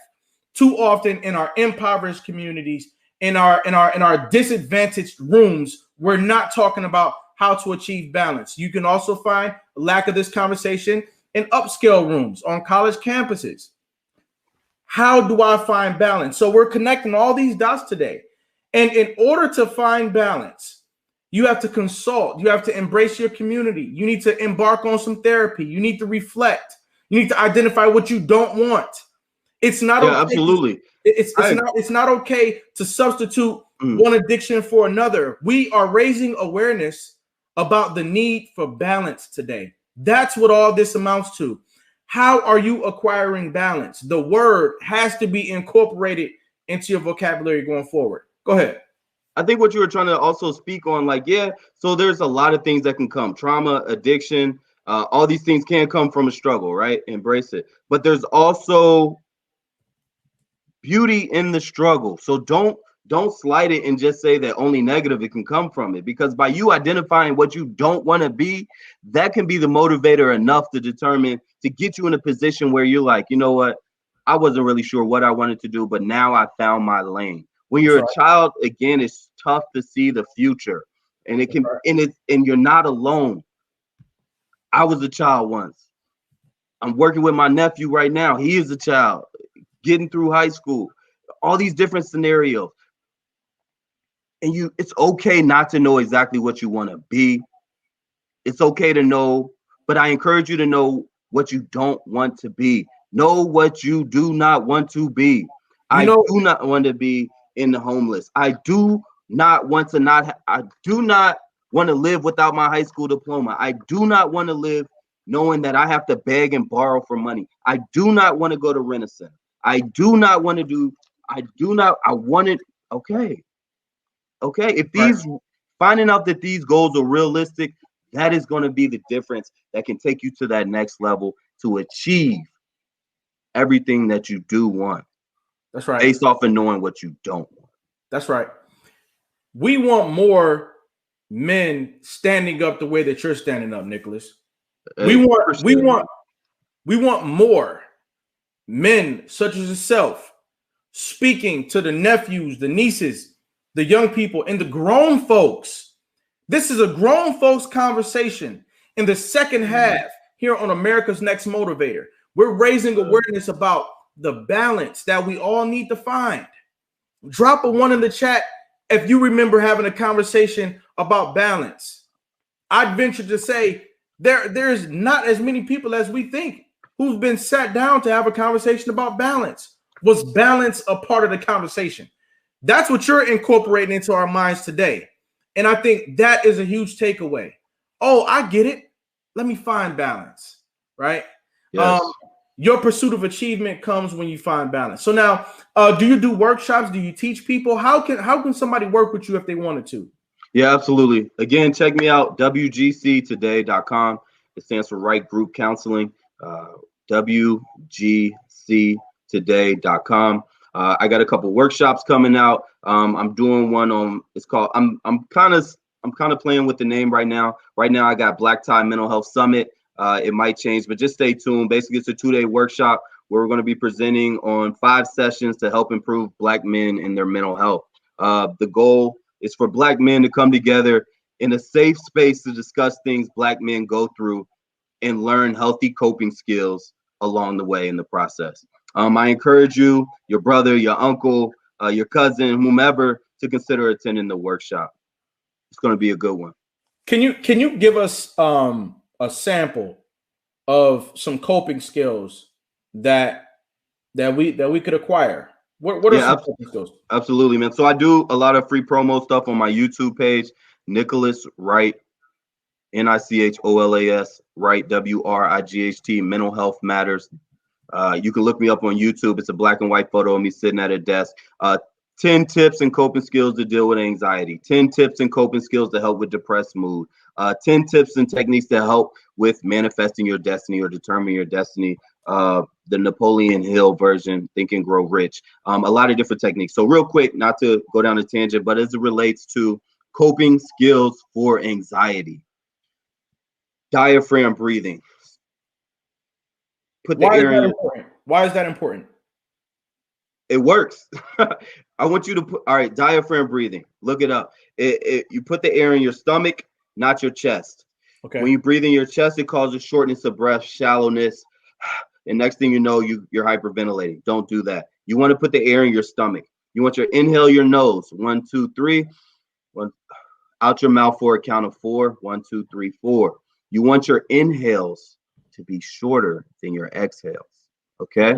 too often in our impoverished communities, in our disadvantaged rooms. We're not talking about how to achieve balance. You can also find a lack of this conversation in upscale rooms on college campuses. How do I find balance? So we're connecting all these dots today. And in order to find balance, you have to consult. You have to embrace your community. You need to embark on some therapy. You need to reflect. You need to identify what you don't want. It's not okay. Absolutely. It's not okay to substitute one addiction for another. We are raising awareness about the need for balance today. That's what all this amounts to. How are you acquiring balance? The word has to be incorporated into your vocabulary going forward. Go ahead. I think what you were trying to also speak on, so there's a lot of things that can come. Trauma, addiction, all these things can come from a struggle, right? Embrace it. But there's also beauty in the struggle. So don't slight it and just say that only negative it can come from it, because by you identifying what you don't want to be, that can be the motivator enough to get you in a position where you're like, you know what, I wasn't really sure what I wanted to do, but now I found my lane. When you're a child, again, it's tough to see the future, and it can, and you're not alone. I was a child once. I'm working with my nephew right now. He is a child getting through high school, all these different scenarios. And it's okay not to know exactly what you want to be. It's okay to know, but I encourage you to know what you don't want to be. Know what you do not want to be. I do not want to be in the homeless. I do not want to live without my high school diploma. I do not want to live knowing that I have to beg and borrow for money. I do not want to go to Rent-A-Center. I want it. Okay. If finding out that these goals are realistic, that is going to be the difference that can take you to that next level to achieve everything that you do want. That's right. Based off of knowing what you don't want. That's right. We want more men standing up the way that you're standing up, Nicholas. We want more men such as yourself speaking to the nephews, the nieces, the young people, and the grown folks. This is a grown folks conversation. In the second half here on America's Next Motivator, we're raising awareness about the balance that we all need to find. Drop a 1 in the chat if you remember having a conversation about balance. I'd venture to say there's not as many people as we think who've been sat down to have a conversation about balance. Was balance a part of the conversation? That's what you're incorporating into our minds today. And I think that is a huge takeaway. Oh, I get it. Let me find balance, right? Yes. Your pursuit of achievement comes when you find balance. So now, do you do workshops? Do you teach people? How can somebody work with you if they wanted to? Yeah, absolutely. Again, check me out, wgctoday.com. It stands for Right Group Counseling, wgctoday.com. I got a couple workshops coming out. I'm doing one on, it's called, I'm kind of playing with the name right now. Right now, I got Black Tie Mental Health Summit. It might change, but just stay tuned. Basically, it's a 2-day workshop where we're going to be presenting on 5 sessions to help improve Black men in their mental health. The goal is for Black men to come together in a safe space to discuss things Black men go through and learn healthy coping skills along the way in the process. I encourage you, your brother, your uncle, your cousin, whomever, to consider attending the workshop. It's going to be a good one. Can you give us a sample of some coping skills that we could acquire? What are some coping skills? Absolutely, man. So I do a lot of free promo stuff on my YouTube page, Nicholas Wright, Nicholas Wright, WRIGHT, Mental Health Matters. You can look me up on YouTube. It's a black and white photo of me sitting at a desk. 10 tips and coping skills to deal with anxiety. 10 tips and coping skills to help with depressed mood. 10 tips and techniques to help with manifesting your destiny or determining your destiny. The Napoleon Hill version, Think and Grow Rich. A lot of different techniques. So real quick, not to go down a tangent, but as it relates to coping skills for anxiety. Diaphragm breathing. Why is that important? It works. I want you to put, all right, diaphragm breathing. Look it up. You put the air in your stomach, not your chest. Okay. When you breathe in your chest, it causes shortness of breath, shallowness. And next thing you know, you're hyperventilating. Don't do that. You want to put the air in your stomach. You want your inhale your nose. 1, 2, 3. Out your mouth for a count of 4. 1, 2, 3, 4. You want your inhales to be shorter than your exhales. Okay?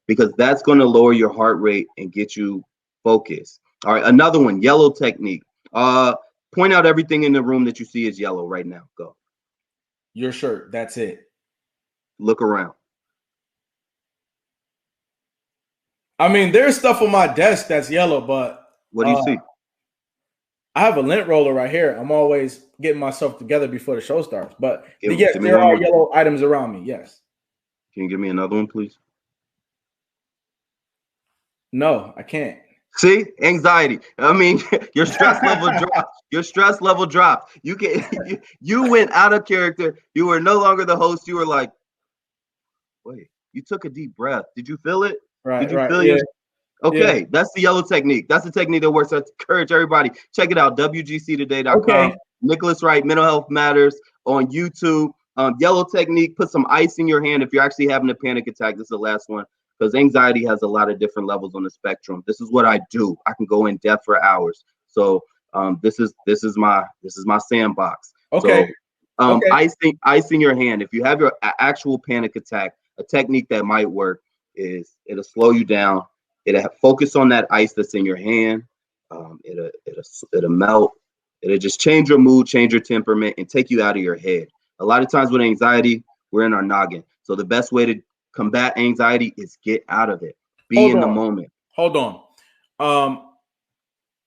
Because that's going to lower your heart rate and get you focused. All right, another one, yellow technique. Point out everything in the room that you see is yellow right now. Go. Your shirt, that's it. Look around. I mean, there's stuff on my desk that's yellow, but what do you see? I have a lint roller right here. I'm always getting myself together before the show starts. But yes, there are yellow items around me. Yes. Can you give me another one, please? No, I can't. See, anxiety. I mean, your stress level drops. Your stress level drops. You went out of character. You were no longer the host. You were like, wait, you took a deep breath. Did you feel it? Right. Did you right. feel yeah. Okay, yeah. That's the yellow technique. That's the technique that works. I encourage everybody. Check it out, wgctoday.com. Okay. Nicholas Wright, Mental Health Matters on YouTube. Yellow technique, put some ice in your hand if you're actually having a panic attack. This is the last one because anxiety has a lot of different levels on the spectrum. This is what I do. I can go in depth for hours. So this is my sandbox. Okay. So ice in your hand. If you have your actual panic attack, a technique that might work is it'll slow you down. It'll focus on that ice that's in your hand. It'll melt. It'll just change your mood, change your temperament, and take you out of your head. A lot of times with anxiety, we're in our noggin. So the best way to combat anxiety is get out of it. Be in the moment. Hold on.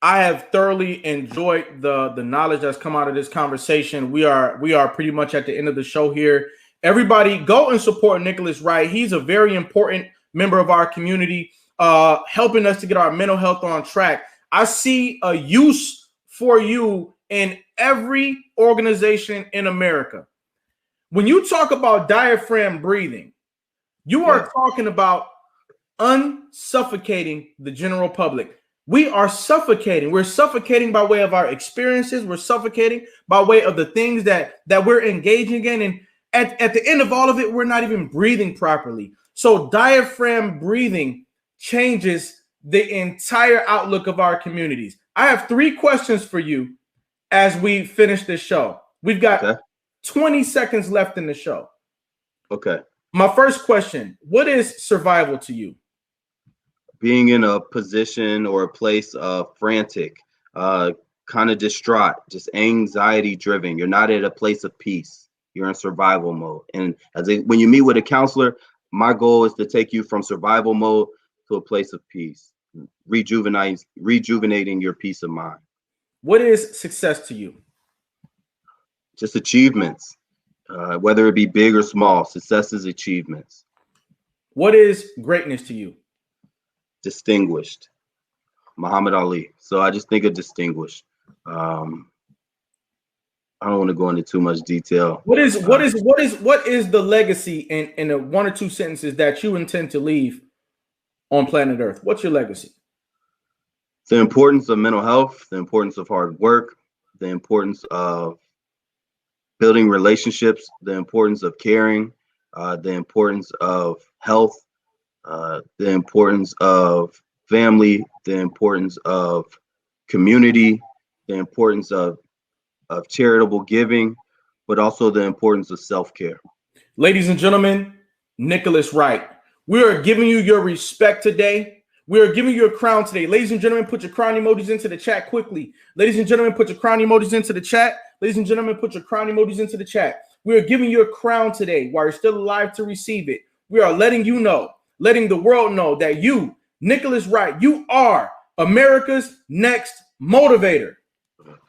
I have thoroughly enjoyed the knowledge that's come out of this conversation. We are pretty much at the end of the show here. Everybody, go and support Nicholas Wright. He's a very important member of our community, helping us to get our mental health on track. I see a use for you in every organization in America. When you talk about diaphragm breathing, you are talking about unsuffocating the general public. We are suffocating. We're suffocating by way of our experiences. We're suffocating by way of the things that we're engaging in. And at the end of all of it, we're not even breathing properly. So diaphragm breathing changes the entire outlook of our communities. I have 3 questions for you as we finish this show. We've got 20 seconds left in the show. Okay. My first question, what is survival to you? Being in a position or a place of frantic, kind of distraught, just anxiety driven. You're not at a place of peace. You're in survival mode. And when you meet with a counselor, my goal is to take you from survival mode to a place of peace, rejuvenating your peace of mind. What is success to you? Just achievements, whether it be big or small. Success is achievements. What is greatness to you? Distinguished. Muhammad Ali. So I just think of distinguished. I don't want to go into too much detail. What is the legacy in the 1 or 2 sentences that you intend to leave on planet Earth? What's your legacy? The importance of mental health, the importance of hard work, the importance of building relationships, the importance of caring, the importance of health, the importance of family, the importance of community, the importance of charitable giving, but also the importance of self-care. Ladies and gentlemen, Nicholas Wright, we are giving you your respect today. We are giving you a crown today. Ladies and gentlemen, put your crown emojis into the chat quickly. Ladies and gentlemen, put your crown emojis into the chat. Ladies and gentlemen, put your crown emojis into the chat. We are giving you a crown today while you're still alive to receive it. We are letting you know, letting the world know that you, Nicholas Wright, you are America's Next Motivator.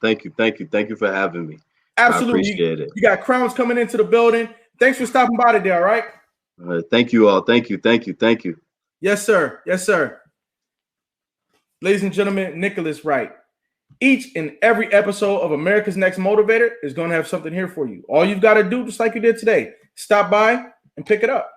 Thank you. Thank you. Thank you for having me. Absolutely. I appreciate it. You got crowns coming into the building. Thanks for stopping by today, all right? Thank you all. Thank you. Thank you. Thank you. Yes, sir. Yes, sir. Ladies and gentlemen, Nicholas Wright. Each and every episode of America's Next Motivator is going to have something here for you. All you've got to do, just like you did today, stop by and pick it up.